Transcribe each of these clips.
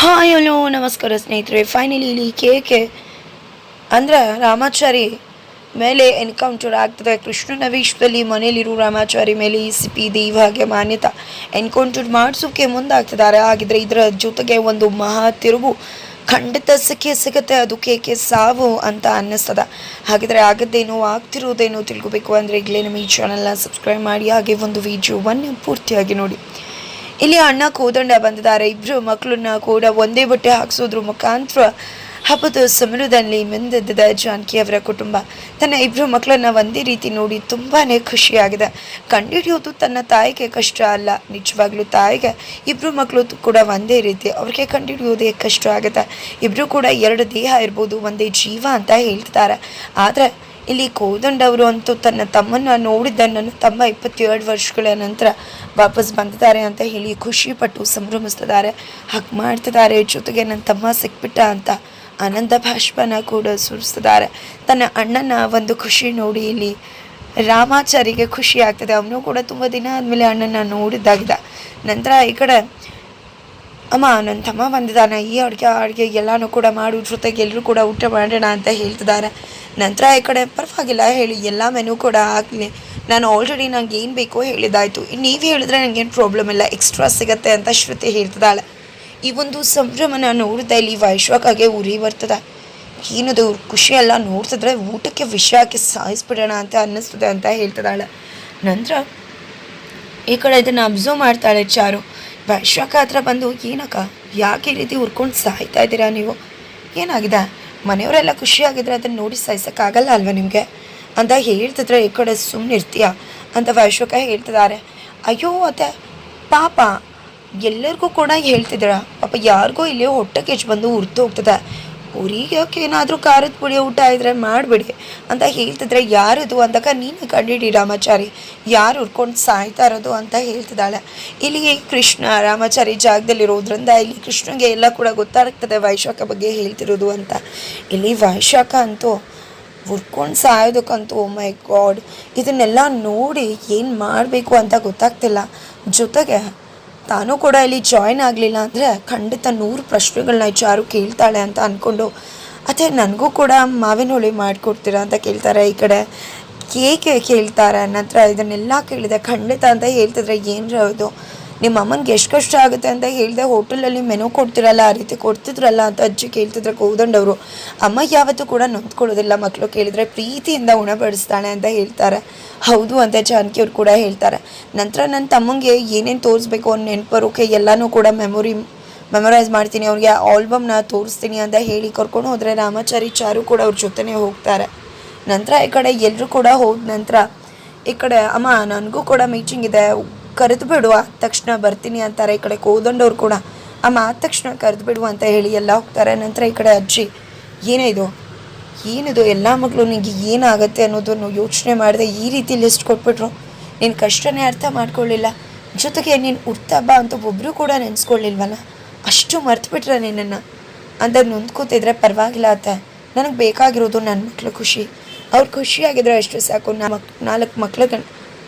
Hi hello ನಮಸ್ಕಾರ ಸ್ನೇಹಿತರೆ. Finally ಇಲ್ಲಿ ಕೇಕೆ ಅಂದ್ರೆ ರಾಮಾಚಾರಿ ಮೇಲೆ ಎನ್ಕೌಂಟರ್ ಆಗ್ತದೆ. ಕೃಷ್ಣನ ವಿಶ್ವದಲ್ಲಿ ಮನೇಲಿರೋ ರಾಮಾಚಾರಿ ಮೇಲೆ ಸಿಪಿ ದೇವಾಗೆ ಮಾನ್ಯತಾ ಎನ್ಕೌಂಟರ್ ಮಾಡಿಸೋಕೆ ಮುಂದಾಗ್ತಿದ್ದಾರೆ. ಹಾಗಿದ್ರೆ ಇದರ ಜೊತೆಗೆ ಒಂದು ಮಹಾ ತಿರುವು ಖಂಡಿತ ಸಿಗುತ್ತೆ. ಅದು ಕೇಕೆ ಸಾವು ಅಂತ ಅನ್ನಿಸ್ತದ. ಹಾಗಿದ್ರೆ ಆಗದ್ದೇನೋ ಆಗ್ತಿರೋದೇನೋ ತಿಳ್ಕೊಬೇಕು ಅಂದರೆ ಈಗಲೇ ನಮ್ಮ ಈ ಚಾನಲ್ನ ಸಬ್ಸ್ಕ್ರೈಬ್ ಮಾಡಿ ಹಾಗೆ ಒಂದು ವಿಡಿಯೋವನ್ನು ಪೂರ್ತಿಯಾಗಿ ನೋಡಿ. ಇಲ್ಲಿ ಅಣ್ಣ ಕೋದಂಡ ಬಂದಿದ್ದಾರೆ. ಇಬ್ಬರು ಮಕ್ಕಳನ್ನ ಕೂಡ ಒಂದೇ ಬಟ್ಟೆ ಹಾಕಿಸೋದ್ರ ಮುಖಾಂತರ ಹಬ್ಬದ ಸಮರದಲ್ಲಿ ಮಿಂದೆದ್ದಿದೆ ಜಾನಕಿ ಅವರ ಕುಟುಂಬ. ತನ್ನ ಇಬ್ಬರು ಮಕ್ಕಳನ್ನ ಒಂದೇ ರೀತಿ ನೋಡಿ ತುಂಬಾ ಖುಷಿಯಾಗಿದೆ. ಕಂಡುಹಿಡಿಯೋದು ತನ್ನ ತಾಯಿಗೆ ಕಷ್ಟ ಅಲ್ಲ, ನಿಜವಾಗ್ಲೂ ತಾಯಿಗೆ ಇಬ್ಬರು ಮಕ್ಕಳು ಕೂಡ ಒಂದೇ ರೀತಿ, ಅವ್ರಿಗೆ ಕಂಡುಹಿಡಿಯೋದೇ ಕಷ್ಟ ಆಗುತ್ತೆ. ಇಬ್ಬರು ಕೂಡ ಎರಡು ದೇಹ ಇರ್ಬೋದು, ಒಂದೇ ಜೀವ ಅಂತ ಹೇಳ್ತಿದ್ದಾರೆ. ಆದರೆ ಇಲ್ಲಿ ಕೋದಂಡವರು ಅಂತೂ ತನ್ನ ತಮ್ಮನ್ನು ನೋಡಿದ್ದ ನನ್ನ ತಮ್ಮ 27 ವರ್ಷಗಳ ನಂತರ ವಾಪಸ್ ಬಂದಿದ್ದಾರೆ ಅಂತ ಹೇಳಿ ಖುಷಿಪಟ್ಟು ಸಂಭ್ರಮಿಸ್ತಿದ್ದಾರೆ, ಹಕ್ ಮಾಡ್ತಿದ್ದಾರೆ. ಜೊತೆಗೆ ನನ್ನ ತಮ್ಮ ಸಿಕ್ಬಿಟ್ಟ ಅಂತ ಆನಂದ ಭಾಷ್ಪನ ಕೂಡ ಸುರಿಸ್ತಿದ್ದಾರೆ. ತನ್ನ ಅಣ್ಣನ ಒಂದು ಖುಷಿ ನೋಡಿ ಇಲ್ಲಿ ರಾಮಾಚಾರಿಗೆ ಖುಷಿ ಆಗ್ತದೆ. ಅವನು ಕೂಡ ತುಂಬ ದಿನ ಆದಮೇಲೆ ಅಣ್ಣನ ನೋಡಿದ್ದಾಗಿದೆ. ನಂತರ ಈ ಕಡೆ ಅಮ್ಮ ನನ್ನ ತಮ್ಮ ಬಂದಿದ್ದಾನೆ, ಈ ಅಡುಗೆ ಎಲ್ಲನೂ ಕೂಡ ಮಾಡು, ಜೊತೆಗೆ ಎಲ್ಲರೂ ಕೂಡ ಊಟ ಮಾಡೋಣ ಅಂತ ಹೇಳ್ತಿದ್ದಾರೆ. ನಂತರ ಈ ಕಡೆ ಪರವಾಗಿಲ್ಲ ಹೇಳಿ ಎಲ್ಲ ಮೆನು ಕೂಡ ಆಗಲಿ, ನಾನು ಆಲ್ರೆಡಿ ನಂಗೆ ಏನು ಬೇಕೋ ಹೇಳಿದ್ದಾಯಿತು, ನೀವು ಹೇಳಿದ್ರೆ ನನಗೇನು ಪ್ರಾಬ್ಲಮ್ ಇಲ್ಲ, ಎಕ್ಸ್ಟ್ರಾ ಸಿಗತ್ತೆ ಅಂತ ಶ್ರುತಿ ಹೇಳ್ತಿದ್ದಾಳೆ. ಈ ಒಂದು ಸಂಭ್ರಮನ ನೋಡಿದ ಇಲ್ಲಿ ವೈಶ್ವಕಾಗೆ ಉರಿ ಬರ್ತದೆ. ಏನದು ಖುಷಿಯೆಲ್ಲ ನೋಡ್ತಿದ್ರೆ ಊಟಕ್ಕೆ ವಿಷ ಹಾಕಿ ಸಾಯಿಸ್ಬಿಡೋಣ ಅಂತ ಅನ್ನಿಸ್ತದೆ ಅಂತ ಹೇಳ್ತಿದ್ದಾಳೆ. ನಂತರ ಈ ಕಡೆ ಇದನ್ನು ಅಬ್ಸರ್ವ್ ಮಾಡ್ತಾಳೆ ಚಾರು. ವೈಶ್ವಕ ಹತ್ರ ಬಂದು, ಏನಕ್ಕ ಯಾಕೆ ಈ ರೀತಿ ಹುರ್ಕೊಂಡು ಸಾಯ್ತಾ ಇದ್ದೀರಾ ನೀವು, ಏನಾಗಿದೆ, ಮನೆಯವರೆಲ್ಲ ಖುಷಿಯಾಗಿದ್ರೆ ಅದನ್ನು ನೋಡಿ ಸಾಯಿಸೋಕ್ಕಾಗಲ್ಲ ಅಲ್ವಾ ನಿಮಗೆ ಅಂತ ಹೇಳ್ತಿದ್ರೆ ಈ ಕಡೆ ಸುಮ್ಮನೆ ಇರ್ತೀಯ ಅಂತ ವೈಶ್ವಕ ಹೇಳ್ತಿದ್ದಾರೆ. ಅಯ್ಯೋ ಅತ್ತೆ ಪಾಪ ಎಲ್ಲರಿಗೂ ಕೂಡ ಹೇಳ್ತಿದ್ದೀರ, ಪಾಪ ಯಾರಿಗೋ ಇಲ್ಲಿ ಹೊಟ್ಟೆ ಕೆಚ್ಚು ಬಂದು ಉರ್ತು ಹೋಗ್ತದೆ, ಊರಿಗೆ ಏನಾದರೂ ಖಾರದ ಪುಡಿ ಊಟ ಇದ್ರೆ ಮಾಡಿಬಿಡಿ ಅಂತ ಹೇಳ್ತಿದ್ರೆ ಯಾರದು ಅಂದಾಗ ನೀನು ಕಂಡಿಡಿ ರಾಮಾಚಾರಿ ಯಾರು ಉರ್ಕೊಂಡು ಸಾಯ್ತಾ ಇರೋದು ಅಂತ ಹೇಳ್ತಿದ್ದಾಳೆ. ಇಲ್ಲಿ ಕೃಷ್ಣ ರಾಮಾಚಾರಿ ಜಾಗದಲ್ಲಿರೋದ್ರಿಂದ ಇಲ್ಲಿ ಕೃಷ್ಣಗೆ ಎಲ್ಲ ಕೂಡ ಗೊತ್ತಾಗ್ತದೆ ವೈಶಾಖ ಬಗ್ಗೆ ಹೇಳ್ತಿರೋದು ಅಂತ. ಇಲ್ಲಿ ವೈಶಾಖ ಅಂತೂ ಉರ್ಕೊಂಡು ಸಾಯೋದಕ್ಕಂತೂ ಓ ಮೈ ಗಾಡ್, ಇದನ್ನೆಲ್ಲ ನೋಡಿ ಏನು ಮಾಡಬೇಕು ಅಂತ ಗೊತ್ತಾಗ್ತಿಲ್ಲ. ಜೊತೆಗೆ ತಾನೂ ಕೂಡ ಇಲ್ಲಿ ಜಾಯ್ನ್ ಆಗಲಿಲ್ಲ ಅಂದರೆ ಖಂಡಿತ 100 ಪ್ರಶ್ನೆಗಳನ್ನ ಚಾರು ಕೇಳ್ತಾಳೆ ಅಂತ ಅಂದ್ಕೊಂಡು, ಅದೇ ನನಗೂ ಕೂಡ ಮಾವಿನ ಹೋಳಿ ಮಾಡಿಕೊಡ್ತೀರಾ ಅಂತ ಕೇಳ್ತಾರೆ. ಈ ಕಡೆ ಕೇಕೆ ಕೇಳ್ತಾರೆ. ನಂತರ ಇದನ್ನೆಲ್ಲ ಕೇಳಿದೆ ಖಂಡಿತ ಅಂತ ಹೇಳ್ತಿದ್ರೆ, ಏನರ ಅದು ನಿಮ್ಮ ಅಮ್ಮನಿಗೆ ಎಷ್ಟು ಕಷ್ಟ ಆಗುತ್ತೆ ಅಂತ ಹೇಳಿದೆ, ಹೋಟೆಲಲ್ಲಿ ಮೆನು ಕೊಡ್ತಿರಲ್ಲ ಆ ರೀತಿ ಕೊಡ್ತಿದ್ರಲ್ಲ ಅಂತ ಅಜ್ಜಿ ಕೇಳ್ತಿದ್ರೆ ಕೋದಂಡವರು, ಅಮ್ಮ ಯಾವತ್ತೂ ಕೂಡ ನೊಂದ್ಕೊಳ್ಳೋದಿಲ್ಲ, ಮಕ್ಕಳು ಕೇಳಿದ್ರೆ ಪ್ರೀತಿಯಿಂದ ಉಣಬಡಿಸ್ತಾಳೆ ಅಂತ ಹೇಳ್ತಾರೆ. ಹೌದು ಅಂತ ಜಾನಕಿಯವ್ರು ಕೂಡ ಹೇಳ್ತಾರೆ. ನಂತರ ನನ್ನ ತಮ್ಮಂಗೆ ಏನೇನು ತೋರಿಸ್ಬೇಕು ಅವ್ನು ನೆನಪರೋಕೆ ಎಲ್ಲನೂ ಕೂಡ ಮೆಮೊರೈಸ್ ಮಾಡ್ತೀನಿ, ಅವ್ರಿಗೆ ಆಲ್ಬಮ್ನ ತೋರಿಸ್ತೀನಿ ಅಂತ ಹೇಳಿ ಕರ್ಕೊಂಡು ಹೋದರೆ ರಾಮಾಚಾರಿ ಚಾರು ಕೂಡ ಅವ್ರ ಜೊತೆನೇ ಹೋಗ್ತಾರೆ. ನಂತರ ಈ ಕಡೆ ಎಲ್ಲರೂ ಕೂಡ ಹೋದ ನಂತರ ಈ ಕಡೆ ಅಮ್ಮ ನನಗೂ ಕೂಡ ಮೀಟಿಂಗ್ ಇದೆ, ಕರೆದು ಬಿಡು, ಆದ ತಕ್ಷಣ ಬರ್ತೀನಿ ಅಂತಾರೆ. ಈ ಕಡೆ ಕೋದಂಡವ್ರು ಕೂಡ ಅಮ್ಮ ಆದ ತಕ್ಷಣ ಕರೆದು ಬಿಡು ಅಂತ ಹೇಳಿ ಎಲ್ಲ ಹೋಗ್ತಾರೆ. ನಂತರ ಈ ಕಡೆ ಅಜ್ಜಿ, ಏನಿದು ಎಲ್ಲ ಮಕ್ಕಳು ನಿನಗೆ ಏನಾಗುತ್ತೆ ಅನ್ನೋದನ್ನು ಯೋಚನೆ ಮಾಡಿದೆ, ಈ ರೀತಿ ಲಿಸ್ಟ್ ಕೊಟ್ಬಿಟ್ರು, ನೀನು ಕಷ್ಟನೇ ಅರ್ಥ ಮಾಡ್ಕೊಳ್ಳಿಲ್ಲ, ಜೊತೆಗೆ ನೀನು ಹುಡ್ತಬ್ಬ ಅಂತ ಒಬ್ಬರು ಕೂಡ ನೆನೆಸ್ಕೊಳ್ಳಿಲ್ವಲ್ಲ, ಅಷ್ಟು ಮರ್ತುಬಿಟ್ರೆ ನಿನ್ನನ್ನು ಅಂತ ನೊಂದ್ಕೋತಿದ್ರೆ ಪರವಾಗಿಲ್ಲ ಅತ್ತ, ನನಗೆ ಬೇಕಾಗಿರೋದು ನನ್ನ ಮಕ್ಕಳು ಖುಷಿ, ಅವ್ರು ಖುಷಿಯಾಗಿದ್ರೆ ಅಷ್ಟು ಸಾಕು. 4 ಮಕ್ಳಿಗೆ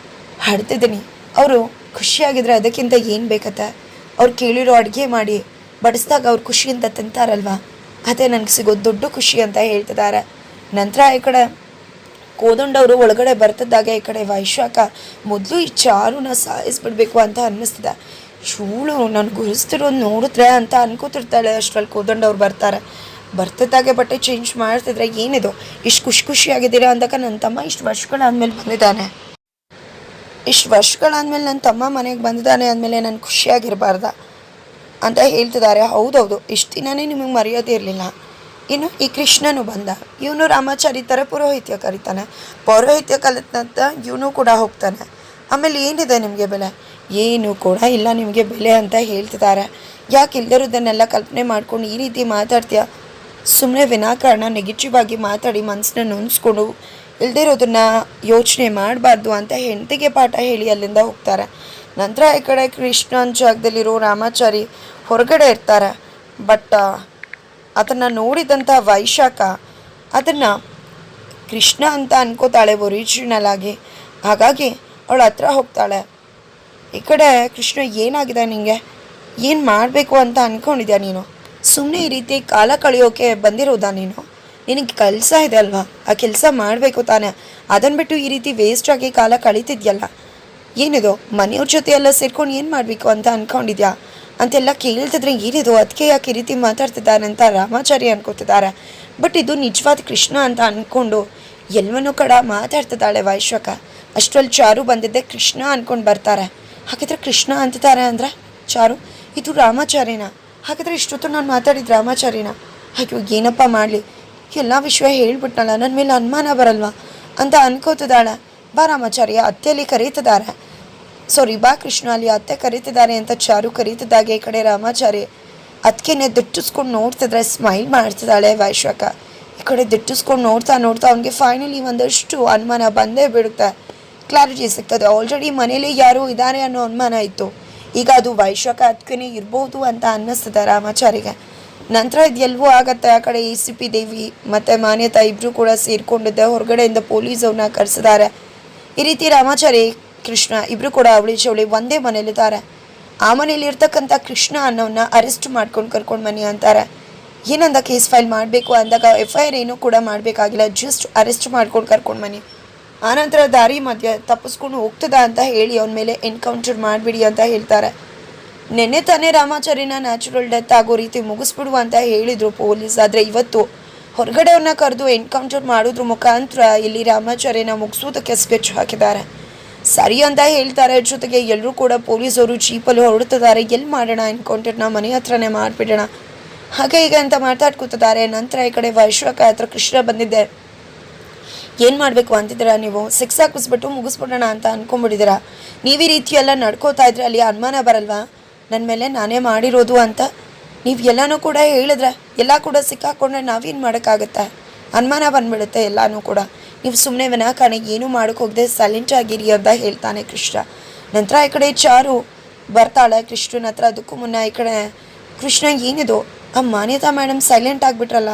ಹಡ್ತಿದ್ದೀನಿ, ಅವರು ಖುಷಿಯಾಗಿದ್ರೆ ಅದಕ್ಕಿಂತ ಏನು ಬೇಕತ್ತ, ಅವ್ರು ಕೇಳಿರೋ ಅಡುಗೆ ಮಾಡಿ ಬಡಿಸ್ದಾಗ ಅವ್ರು ಖುಷಿಯಿಂದ ತಿಂತಾರಲ್ವ, ಅದೇ ನನಗೆ ಸಿಗೋದು ದೊಡ್ಡ ಖುಷಿ ಅಂತ ಹೇಳ್ತಿದ್ದಾರೆ. ನಂತರ ಈ ಕಡೆ ಕೋದಂಡವರು ಒಳಗಡೆ ಬರ್ತಿದ್ದಾಗ ಈ ಕಡೆ ವೈಶಾಖ ಮೊದಲು ಈ ಚಾರುನ ಸಾಯಿಸ್ಬಿಡ್ಬೇಕು ಅಂತ ಅನ್ನಿಸ್ತದೆ. ಚೂಳು ನಾನು ಗುರಿಸ್ತಿರೋದು ನೋಡಿದ್ರೆ ಅಂತ ಅನ್ಕೋತಿರ್ತಾಳೆ. ಅಷ್ಟರಲ್ಲಿ ಕೋದಂಡವ್ರು ಬರ್ತಿದ್ದಾಗೆ ಬಟ್ಟೆ ಚೇಂಜ್ ಮಾಡ್ತಿದ್ರೆ, ಏನಿದು ಇಷ್ಟು ಖುಷಿಯಾಗಿದ್ದೀರಾ ಅಂದಾಗ ನನ್ನ ತಮ್ಮ ಇಷ್ಟು ವರ್ಷಗಳಾದ್ಮೇಲೆ ಬಂದಿದ್ದಾನೆ, ಇಷ್ಟು ವರ್ಷಗಳಾದ್ಮೇಲೆ ನನ್ನ ತಮ್ಮ ಮನೆಗೆ ಬಂದಿದ್ದಾನೆ ಅಂದಮೇಲೆ ನಾನು ಖುಷಿಯಾಗಿರಬಾರ್ದ ಅಂತ ಹೇಳ್ತಿದ್ದಾರೆ. ಹೌದೌದು, ಇಷ್ಟು ದಿನವೇ ನಿಮಗೆ ಮರ್ಯಾದೆ ಇರಲಿಲ್ಲ, ಇನ್ನು ಈ ಕೃಷ್ಣನು ಬಂದ, ಇವನು ರಾಮಾಚಾರಿ ಥರ ಪೌರೋಹಿತ್ಯ ಕರೀತಾನೆ, ಪೌರೋಹಿತ್ಯ ಕಲಿತಂತ ಇವನು ಕೂಡ ಹೋಗ್ತಾನೆ, ಆಮೇಲೆ ಏನಿದೆ ನಿಮಗೆ ಬೆಲೆ, ಏನೂ ಕೂಡ ಇಲ್ಲ ನಿಮಗೆ ಬೆಲೆ ಅಂತ ಹೇಳ್ತಿದ್ದಾರೆ. ಯಾಕೆ ಇಲ್ದಿರೋದನ್ನೆಲ್ಲ ಕಲ್ಪನೆ ಮಾಡ್ಕೊಂಡು ಈ ರೀತಿ ಮಾತಾಡ್ತೀಯ, ಸುಮ್ಮನೆ ವಿನಾಕಾರಣ ನೆಗೆಟಿವ್ ಆಗಿ ಮಾತಾಡಿ ಮನಸ್ಸನ್ನ ನೊಂದ್ಸ್ಕೊಂಡು ಇಲ್ದಿರೋದನ್ನ ಯೋಚನೆ ಮಾಡಬಾರ್ದು ಅಂತ ಹೆಂಡತಿಗೆ ಪಾಠ ಹೇಳಿ ಅಲ್ಲಿಂದ ಹೋಗ್ತಾರೆ. ನಂತರ ಈ ಕಡೆ ಕೃಷ್ಣನ ಜಾಗದಲ್ಲಿರೋ ರಾಮಾಚಾರಿ ಹೊರಗಡೆ ಇರ್ತಾರೆ. ಬಟ್ ಅದನ್ನು ನೋಡಿದಂಥ ವೈಶಾಖ ಅದನ್ನು ಕೃಷ್ಣ ಅಂತ ಅನ್ಕೋತಾಳೆ ಒರಿಜಿನಲ್ ಆಗಿ. ಹಾಗಾಗಿ ಅವಳ ಹತ್ರ ಹೋಗ್ತಾಳೆ. ಈ ಕಡೆ ಕೃಷ್ಣ, ಏನಾಗಿದೆ ನಿನಗೆ, ಏನು ಮಾಡಬೇಕು ಅಂತ ಅಂದ್ಕೊಂಡಿದ್ಯಾ ನೀನು, ಸುಮ್ಮನೆ ಈ ರೀತಿ ಕಾಲ ಕಳೆಯೋಕೆ ಬಂದಿರೋದಾ ನೀನು? ನಿನಗೆ ಕೆಲಸ ಇದೆ ಅಲ್ವಾ, ಆ ಕೆಲಸ ಮಾಡಬೇಕು ತಾನೇ. ಅದನ್ನು ಬಿಟ್ಟು ಈ ರೀತಿ ವೇಸ್ಟಾಗಿ ಕಾಲ ಕಳೀತಿದ್ಯಲ್ಲ, ಏನಿದು ಮನೆಯವ್ರ ಜೊತೆ ಎಲ್ಲ ಸೇರ್ಕೊಂಡು ಏನು ಮಾಡಬೇಕು ಅಂತ ಅಂದ್ಕೊಂಡಿದ್ಯಾ ಅಂತೆಲ್ಲ ಕೇಳ್ತಿದ್ರೆ ಏನಿದು ಅದಕ್ಕೆ ಯಾಕೆ ಈ ರೀತಿ ಮಾತಾಡ್ತಿದ್ದಾರೆ ಅಂತ ರಾಮಾಚಾರಿ ಅನ್ಕೋತಿದ್ದಾರೆ. ಬಟ್ ಇದು ನಿಜವಾದ ಕೃಷ್ಣ ಅಂತ ಅಂದ್ಕೊಂಡು ಎಲ್ಲವನ್ನೂ ಮಾತಾಡ್ತಿದ್ದಾಳೆ ವೈಶ್ವಕ. ಅಷ್ಟರಲ್ಲಿ ಚಾರು ಬಂದಿದ್ದೆ ಕೃಷ್ಣ ಅಂದ್ಕೊಂಡು ಬರ್ತಾರೆ. ಹಾಗಿದ್ರೆ ಕೃಷ್ಣ ಅಂತಿದ್ದಾರೆ ಅಂದರೆ ಚಾರು ಇದು ರಾಮಾಚಾರಿನ? ಹಾಗಾದರೆ ಇಷ್ಟೊತ್ತು ನಾನು ಮಾತಾಡಿದ ರಾಮಾಚಾರಿನ? ಅಯ್ಯೋ ಏನಪ್ಪ ಮಾಡಲಿ, ಎಲ್ಲ ವಿಷಯ ಹೇಳ್ಬಿಟ್ನಲ್ಲ, ನನ್ನ ಮೇಲೆ ಅನುಮಾನ ಬರಲ್ವಾ ಅಂತ ಅನ್ಕೋತಿದ್ದಾಳೆ. ಬಾ ರಾಮಾಚಾರ್ಯ, ಅತ್ತೆಯಲ್ಲಿ ಕರೀತಿದ್ದಾರೆ, ಸಾರಿ ಬಾ ಕೃಷ್ಣ ಅಲ್ಲಿ ಅತ್ತೆ ಕರೀತಿದ್ದಾರೆ ಅಂತ ಚಾರು ಕರೀತಿದ್ದಾಗೆ ಈ ಕಡೆ ರಾಮಾಚಾರಿ ಅದಕ್ಕೇನೆ ದಿಟ್ಟಿಸ್ಕೊಂಡು ನೋಡ್ತಿದ್ರೆ ಸ್ಮೈಲ್ ಮಾಡ್ತಿದ್ದಾಳೆ ವೈಶ್ವಕ. ಈ ಕಡೆ ದಿಟ್ಟಿಸ್ಕೊಂಡು ನೋಡ್ತಾ ಅವನಿಗೆ ಫೈನಲಿ ಒಂದಷ್ಟು ಅನುಮಾನ ಬಂದೇ ಬಿಡುತ್ತೆ, ಕ್ಲಾರಿಟಿ ಸಿಗ್ತದೆ. ಆಲ್ರೆಡಿ ಮನೇಲಿ ಯಾರು ಇದ್ದಾರೆ ಅನ್ನೋ ಅನುಮಾನ ಇತ್ತು, ಈಗ ಅದು ವೈಶ್ವಕ ಅದಕ್ಕೇ ಇರ್ಬೋದು ಅಂತ ಅನ್ನಿಸ್ತದೆ ರಾಮಾಚಾರಿಗೆ. ನಂತರ ಇದೆಲ್ವೂ ಆಗತ್ತೆ. ಆ ಕಡೆ ACP ದೇವಿ ಮತ್ತು ಮಾನ್ಯತಾ ಇಬ್ಬರು ಕೂಡ ಸೇರಿಕೊಂಡಿದ್ದೆ ಹೊರಗಡೆಯಿಂದ ಪೊಲೀಸವ್ರನ್ನ ಕರೆಸಿದ್ದಾರೆ. ಈ ರೀತಿ ರಾಮಾಚಾರಿ ಕೃಷ್ಣ ಇಬ್ಬರು ಕೂಡ ಅವಳಿ ಚವಳಿ ಒಂದೇ ಮನೇಲಿದ್ದಾರೆ. ಆ ಮನೇಲಿ ಇರ್ತಕ್ಕಂಥ ಕೃಷ್ಣ ಅನ್ನೋನ್ನ ಅರೆಸ್ಟ್ ಮಾಡ್ಕೊಂಡು ಕರ್ಕೊಂಡು ಬನ್ನಿ ಅಂತಾರೆ. ಏನಂದ ಕೇಸ್ ಫೈಲ್ ಮಾಡಬೇಕು ಅಂದಾಗ FIR ಏನೂ ಕೂಡ ಮಾಡಬೇಕಾಗಿಲ್ಲ, ಜಸ್ಟ್ ಅರೆಸ್ಟ್ ಮಾಡ್ಕೊಂಡು ಕರ್ಕೊಂಡು ಬನ್ನಿ. ಆನಂತರ ದಾರಿ ಮಧ್ಯೆ ತಪ್ಪಿಸ್ಕೊಂಡು ಹೋಗ್ತದ ಅಂತ ಹೇಳಿ ಅವನ ಮೇಲೆ ಎನ್ಕೌಂಟರ್ ಮಾಡಿಬಿಡಿ ಅಂತ ಹೇಳ್ತಾರೆ. ನೆನ್ನೆ ತಾನೇ ರಾಮಾಚಾರಿನ ನ್ಯಾಚುರಲ್ ಡೆತ್ ಆಗೋ ರೀತಿ ಮುಗಿಸ್ಬಿಡುವ ಅಂತ ಹೇಳಿದರು ಪೊಲೀಸ್. ಆದರೆ ಇವತ್ತು ಹೊರಗಡೆ ಅವ್ರನ್ನ ಕರೆದು ಎನ್ಕೌಂಟರ್ ಮಾಡೋದ್ರ ಮುಖಾಂತರ ಇಲ್ಲಿ ರಾಮಾಚಾರ್ಯನ ಮುಗಿಸೋದಕ್ಕೆ ಸ್ಕೆಚ್ ಹಾಕಿದ್ದಾರೆ. ಸರಿ ಅಂತ ಹೇಳ್ತಾರೆ. ಜೊತೆಗೆ ಎಲ್ಲರೂ ಕೂಡ ಪೊಲೀಸವರು ಜೀಪಲ್ಲಿ ಹೊರಡ್ತಿದ್ದಾರೆ. ಎಲ್ಲಿ ಮಾಡೋಣ ಎನ್ಕೌಂಟರ್ನ, ಮನೆ ಹತ್ರನೇ ಮಾಡಿಬಿಡೋಣ ಹಾಗೆ ಹೀಗೆ ಅಂತ ಮಾತಾಡ್ಕೊತಿದ್ದಾರೆ. ನಂತರ ಈ ಕಡೆ ವೈಶ್ವಕ ಹತ್ರ ಕೃಷ್ಣ ಬಂದಿದ್ದೆ, ಏನು ಮಾಡಬೇಕು ಅಂತಿದ್ದೀರಾ ನೀವು? ಸೆಕ್ಸ್ ಹಾಕಿಸ್ಬಿಟ್ಟು ಮುಗಿಸ್ಬಿಡೋಣ ಅಂತ ಅಂದ್ಕೊಂಡ್ಬಿಟ್ಟಿದ್ದೀರಾ? ನೀವು ಈ ರೀತಿ ಎಲ್ಲ ನಡ್ಕೋತಾ ಇದ್ರೆ ಅಲ್ಲಿ ಅನುಮಾನ ಬರಲ್ವಾ ನನ್ನ ಮೇಲೆ ನಾನೇ ಮಾಡಿರೋದು ಅಂತ? ನೀವು ಎಲ್ಲನೂ ಕೂಡ ಹೇಳಿದ್ರೆ ಎಲ್ಲ ಕೂಡ ಸಿಕ್ಕಾಕೊಂಡ್ರೆ ನಾವೇನು ಮಾಡೋಕ್ಕಾಗತ್ತೆ? ಅನುಮಾನ ಬಂದ್ಬಿಡುತ್ತೆ ಎಲ್ಲನೂ ಕೂಡ. ನೀವು ಸುಮ್ಮನೆ ವಿನಾಕಾರಣ ಏನೂ ಮಾಡೋಕ್ಕೆ ಹೋಗದೆ ಸೈಲೆಂಟ್ ಆಗಿರಿ ಅಂತ ಹೇಳ್ತಾನೆ ಕೃಷ್ಣ. ನಂತರ ಈ ಕಡೆ ಚಾರು ಬರ್ತಾಳೆ ಕೃಷ್ಣನ ಹತ್ರ. ಅದಕ್ಕೂ ಮುನ್ನ ಈ ಕಡೆ ಕೃಷ್ಣ ಏನಿದು ಆ ಮಾನ್ಯತಾ ಮೇಡಮ್ ಸೈಲೆಂಟ್ ಆಗಿಬಿಟ್ರಲ್ಲ,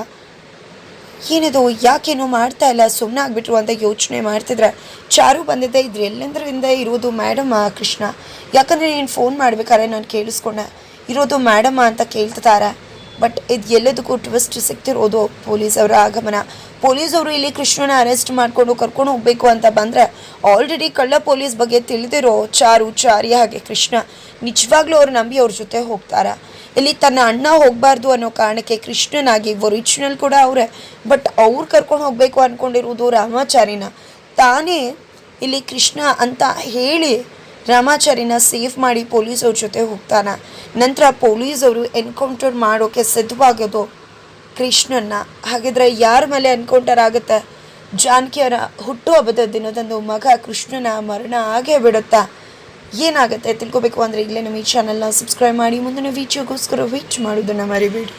ಏನಿದು ಯಾಕೇನೋ ಮಾಡ್ತಾ ಇಲ್ಲ, ಸುಮ್ಮನೆ ಆಗಿಬಿಟ್ರು ಅಂತ ಯೋಚನೆ ಮಾಡ್ತಿದ್ರೆ ಚಾರು ಬಂದಿದ್ದೆ. ಇದ್ರ ಎಲ್ಲೆಂದ್ರಿಂದ ಇರೋದು ಮೇಡಮ್ ಕೃಷ್ಣ, ಯಾಕಂದರೆ ನೀನು ಫೋನ್ ಮಾಡ್ಬೇಕಾದ್ರೆ ನಾನು ಕೇಳಿಸ್ಕೊಂಡೆ ಇರೋದು ಮೇಡಮ್ಮ ಅಂತ ಕೇಳ್ತಿದ್ದಾರೆ. ಬಟ್ ಇದು ಎಲ್ಲದಕ್ಕೂ ಟ್ವಿಸ್ಟ್ ಸಿಗ್ತಿರೋದು ಪೊಲೀಸವರ ಆಗಮನ. ಪೊಲೀಸವರು ಇಲ್ಲಿ ಕೃಷ್ಣನ ಅರೆಸ್ಟ್ ಮಾಡಿಕೊಂಡು ಕರ್ಕೊಂಡು ಹೋಗಬೇಕು ಅಂತ ಬಂದರೆ ಆಲ್ರೆಡಿ ಕಳ್ಳ ಪೊಲೀಸ್ ಬಗ್ಗೆ ತಿಳಿದಿರೋ ಚಾರಿ ಹಾಗೆ ಕೃಷ್ಣ ನಿಜವಾಗ್ಲೂ ಅವ್ರು ನಂಬಿ ಅವ್ರ ಜೊತೆ ಹೋಗ್ತಾರೆ. ಇಲ್ಲಿ ತನ್ನ ಅಣ್ಣ ಹೋಗಬಾರ್ದು ಅನ್ನೋ ಕಾರಣಕ್ಕೆ ಕೃಷ್ಣನಾಗಿ ಒರಿಜಿನಲ್ ಕೂಡ ಅವರೇ, ಬಟ್ ಅವ್ರು ಕರ್ಕೊಂಡು ಹೋಗಬೇಕು ಅಂದ್ಕೊಂಡಿರೋದು ರಾಮಾಚಾರಿನ. ತಾನೇ ಇಲ್ಲಿ ಕೃಷ್ಣ ಅಂತ ಹೇಳಿ ರಾಮಾಚಾರಿನ ಸೇಫ್ ಮಾಡಿ ಪೊಲೀಸವ್ರ ಜೊತೆ ಹೋಗ್ತಾನೆ. ನಂತರ ಪೊಲೀಸವರು ಎನ್ಕೌಂಟರ್ ಮಾಡೋಕ್ಕೆ ಸಿದ್ಧವಾಗೋದು ಕೃಷ್ಣನ್ನ. ಹಾಗಿದ್ರೆ ಯಾರ ಮೇಲೆ ಎನ್ಕೌಂಟರ್ ಆಗುತ್ತೆ? ಜಾನಕಿಯರ ಹುಟ್ಟುಹಬ್ಬದ ದಿನದಂದು ಮಗ ಕೃಷ್ಣನ ಮರಣ ಆಗೇ ಬಿಡುತ್ತಾ? ಏನಾಗುತ್ತೆ ತಿಳ್ಕೊಬೇಕು ಅಂದರೆ ಈಗಲೇ ನಮ್ಮ ಈ ಚಾನಲ್ನ ಸಬ್ಸ್ಕ್ರೈಬ್ ಮಾಡಿ. ಮುಂದಿನ ವಿಡಿಯೋಗೋಸ್ಕರ ವೇಟ್ ಮಾಡೋದನ್ನು ಮರಿಬೇಡಿ.